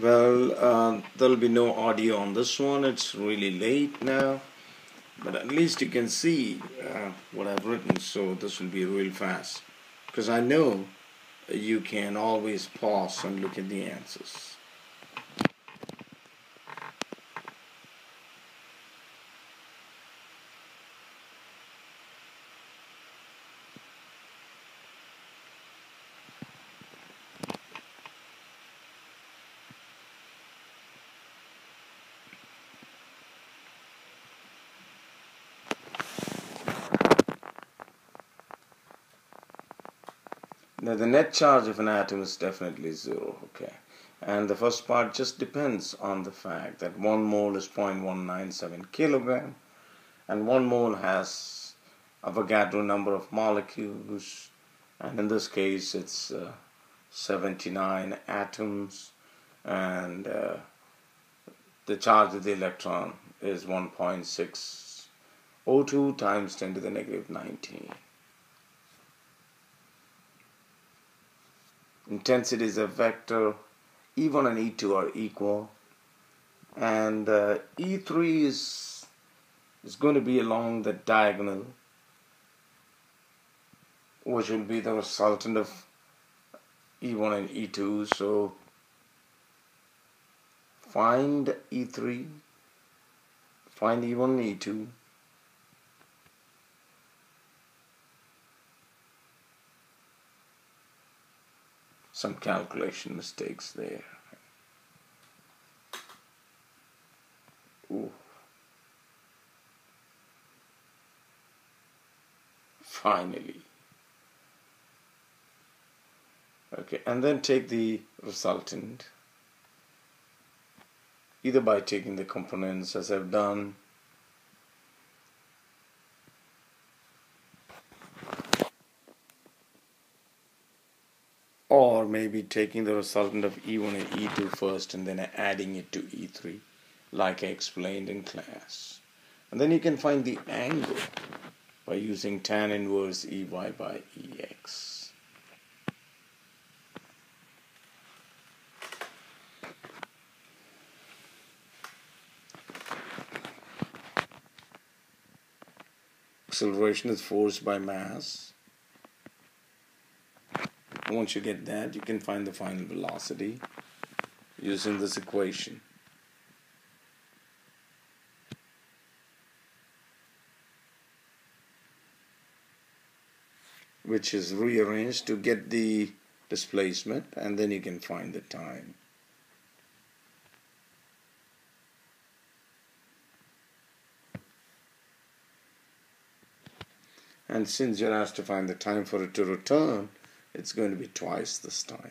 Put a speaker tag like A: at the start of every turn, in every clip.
A: Well, there'll be no audio on this one. It's really late now, but at least you can see what I've written, so this will be real fast. Because I know you can always pause and look at the answers. Now, the net charge of an atom is definitely zero, okay? And the first part just depends on the fact that 1 mole is 0.197 kilogram, and 1 mole has Avogadro number of molecules, and in this case it's 79 atoms, and the charge of the electron is 1.602 times 10 to the negative 19. Intensity is a vector. E1 and E2 are equal, and E3 is going to be along the diagonal, which will be the resultant of E1 and E2. So find E3, find E1 and E2. Some calculation mistakes there. Ooh. Finally. Okay, and then take the resultant, either by taking the components as I've done, or maybe taking the resultant of E1 and E2 first and then adding it to E3 like I explained in class. And then you can find the angle by using tan inverse EY by EX. Acceleration is force by mass. Once you get that, you can find the final velocity using this equation. Which is rearranged to get the displacement, and then you can find the time. And since you're asked to find the time for it to return, it's going to be twice this time.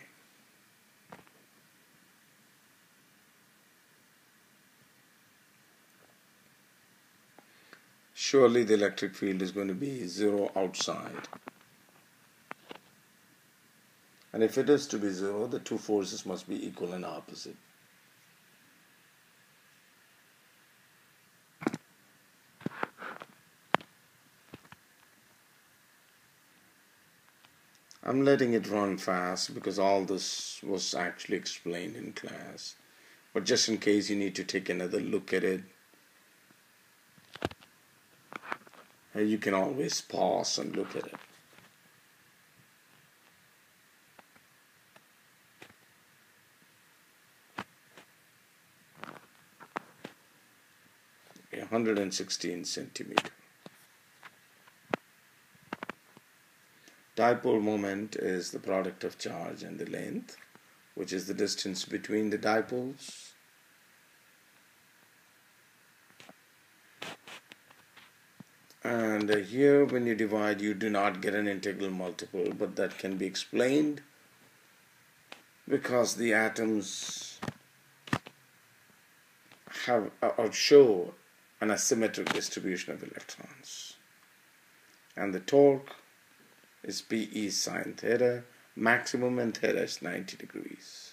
A: Surely the electric field is going to be zero outside. And if it is to be zero, the two forces must be equal and opposite. I'm letting it run fast because all this was actually explained in class. But just in case you need to take another look at it, you can always pause and look at it. Okay, 116 centimeter. Dipole moment is the product of charge and the length, which is the distance between the dipoles. And here when you divide, you do not get an integral multiple, but that can be explained because the atoms have or show an asymmetric distribution of electrons. And the torque is PE sine theta, maximum, and theta is 90 degrees.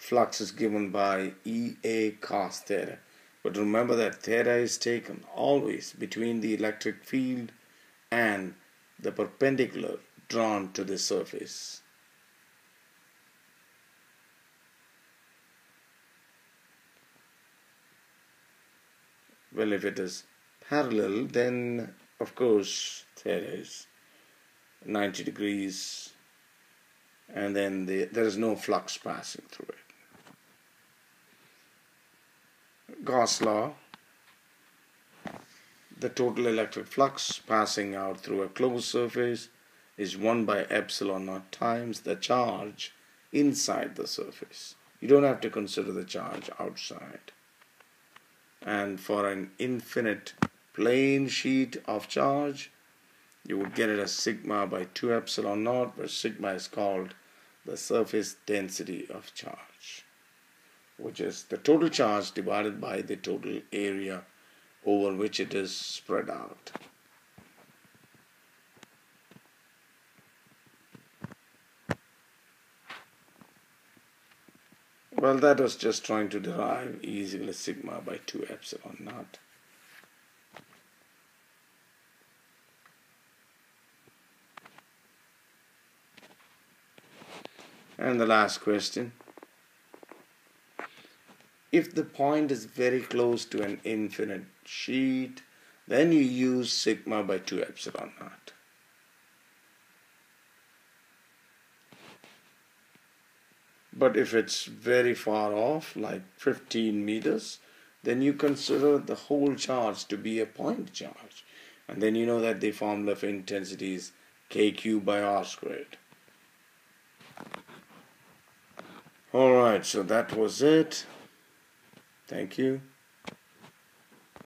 A: flux is given by EA cos theta. But remember that theta is taken always between the electric field and the perpendicular drawn to the surface. Well, if it is parallel, then of course theta is 90 degrees, and then there is no flux passing through it. Gauss law: the total electric flux passing out through a closed surface is 1 by epsilon naught times the charge inside the surface. You don't have to consider the charge outside. And for an infinite plane sheet of charge, you would get it as sigma by 2 epsilon naught, where sigma is called the surface density of charge, which is the total charge divided by the total area over which it is spread out. Well, that was just trying to derive E is equal to sigma by 2 epsilon naught. And the last question: if the point is very close to an infinite sheet, then you use sigma by 2 epsilon naught. But if it's very far off, like 15 meters, then you consider the whole charge to be a point charge. And then you know that the formula for intensity is kq by r squared. Alright, so that was it. Thank you.